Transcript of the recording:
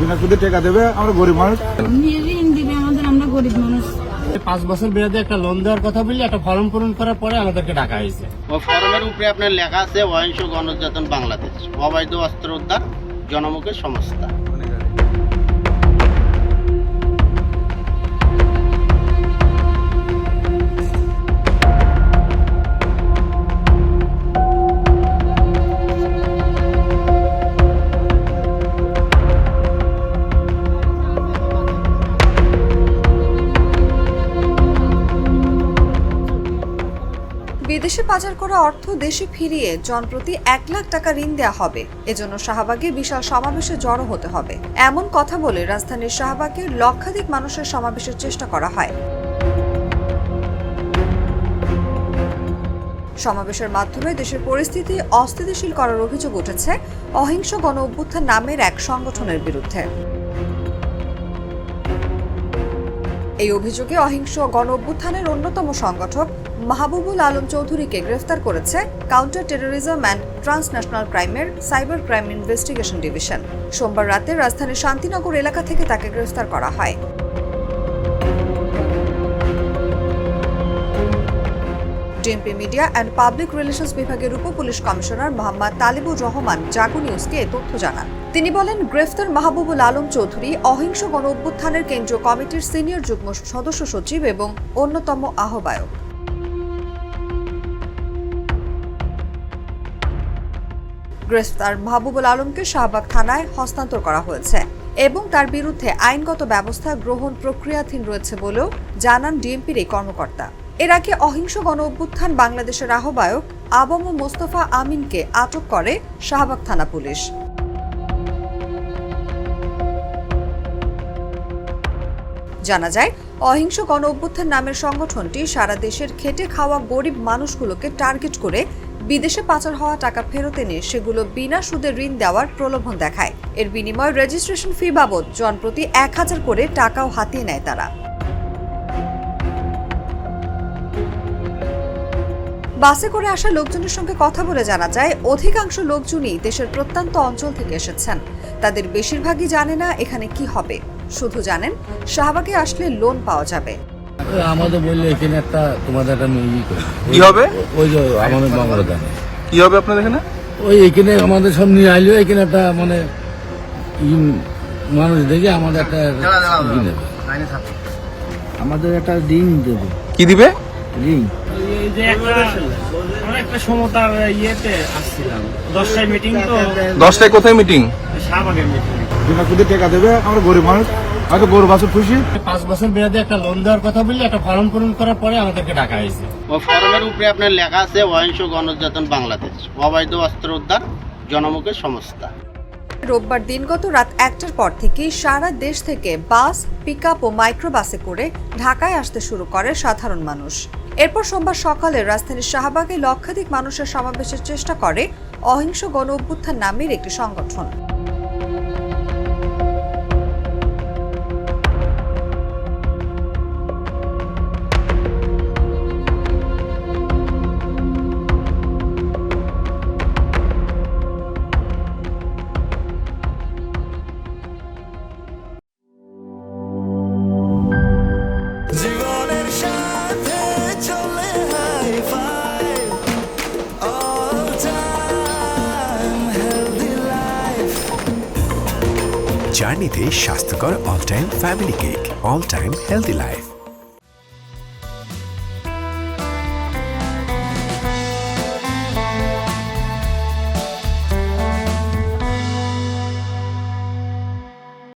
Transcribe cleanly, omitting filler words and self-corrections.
বিনা সুদে টাকা দেবে, আমরা গরিব মানুষ। ঋণ দিবে আমাদের, আমরা গরিব মানুষ। 5 বছর মেয়াদে একটা লোন দেওয়ার কথা বলি, একটা ফর্ম পূরণ করার পরে আমাদেরকে ডাকা হয়েছে। ওই ফর্মের উপরে আপনার লেখা আছে অহিংস গণজাতন বাংলাদেশ, অবৈধ অস্ত্র উদ্ধার জনমুখী সংস্থা। বিদেশে পাচার করা অর্থ দেশে ফিরিয়ে জনপ্রতি 1 লাখ টাকা ঋণ দেওয়া হবে। এজন্য শাহবাগে বিশাল সমাবেশে জড়ো হতে হবে, এমন কথা বলে রাজধানীর শাহবাগে লক্ষাধিক মানুষের সমাবেশের চেষ্টা করা হয়। সমাবেশের মাধ্যমে দেশের পরিস্থিতি অস্থিতিশীল করার অভিযোগ উঠেছে অহিংস গণ অভ্যুত্থান নামের এক সংগঠনের বিরুদ্ধে। এই অভিযোগে অহিংস গণ অভ্যুত্থানের অন্যতম সংগঠক মাহবুবুল আলম চৌধুরীকে গ্রেফতার করেছে কাউন্টার টেরোরিজম অ্যান্ড ট্রান্সন্যাশনাল ক্রাইমের সাইবার ক্রাইম ইনভেস্টিগেশন ডিভিশন। সোমবার রাতে রাজধানীর শান্তিনগর এলাকা থেকে তাকে গ্রেফতার করা হয়। DMP media and public relations বিভাগের উপ পুলিশ কমিশনার মোহাম্মদ তালিবুর রহমান জাগো নিউজকে এ তথ্য জানান। তিনি বলেন, গ্রেফতার মাহবুবুল আলম চৌধুরী অহিংস গণ অভ্যুত্থানের কেন্দ্রীয় কমিটির সিনিয়র যুগ্ম সদস্য সচিব এবং অন্যতম আহ্বায়ক। গ্রেফতার মাহবুবুল আলমকে শাহবাগ থানায় হস্তান্তর করা হয়েছে এবং তার বিরুদ্ধে আইনগত ব্যবস্থা গ্রহণ প্রক্রিয়াধীন রয়েছে বলেও জানান ডিএমপির এই কর্মকর্তা। এর আগে অহিংস গণ অভ্যুত্থান বাংলাদেশের আহ্বায়ক আবম মোস্তফা আমিনকে আটক করে শাহবাগ থানা পুলিশ। জানা যায়, অহিংস গণ অভ্যুত্থান নামের সংগঠনটি সারা দেশের খেটে খাওয়া গরিব মানুষগুলোকে টার্গেট করে বিদেশে পাচার হওয়া টাকা ফেরত এনে সেগুলো বিনা সুদে ঋণ দেওয়ার প্রলোভন দেখায়। এর বিনিময়ে রেজিস্ট্রেশন ফি বাবদ জনপ্রতি 1000 করে টাকাও হাতিয়ে নেয় তারা। বাসে করে আসা লোকজনের সঙ্গে কথা বলে জানা যায়, অধিকাংশ লোকজনই দেশের প্রত্যন্ত অঞ্চল থেকে এসেছেন। তাদের বেশিরভাগই জানে না এখানে কি হবে, শুধু জানেন শাহবাগে আসলে লোন পাওয়া যাবে। আমাদের বললে এখানে একটা তোমাদের একটা কি হবে, ওই যে আমাদের বাংলাদেশে কি হবে আপনার এখানে, ওই এখানে আমাদের সব নিয়ে আইলেও এখানে একটা মানে মানুষ দেখে আমাদের একটা আমাদের একটা রিং দেবে। কি দিবে? রিং। এই যে একটা সমতার ইয়েতে আসছিলাম, 10টায় মিটিং, তো 10টায় কোথায় মিটিং? শাহবাগের মিটিং। বিনা সুদে টাকা দেবে, আমরা গরিব মানুষ, হয়তো গরিব বাসে খুশি। 5 বছর মেয়াদে একটা লোন দেওয়ার কথা বলি, একটা ফর্ম পূরণ করার পরে আমাদেরকে ডাকা হয়েছে। ওই ফর্মের উপরে আপনার লেখা আছে অহিংস গণজাতন বাংলাদেশ, অবৈধ অস্ত্র উদ্ধার জনমুখী সংস্থা। রোববার দিনগত রাত 1টার পর থেকেই সারা দেশ থেকে বাস, পিকআপ ও মাইক্রোবাসে করে ঢাকায় আসতে শুরু করে সাধারণ মানুষ। এরপর সোমবার সকালে রাজধানীর শাহবাগে লক্ষাধিক মানুষের সমাবেশের চেষ্টা করে অহিংস গণ অভ্যুত্থান নামের একটি সংগঠন। জার্নিতে স্বাস্থ্যকর all time family cake, all time healthy life.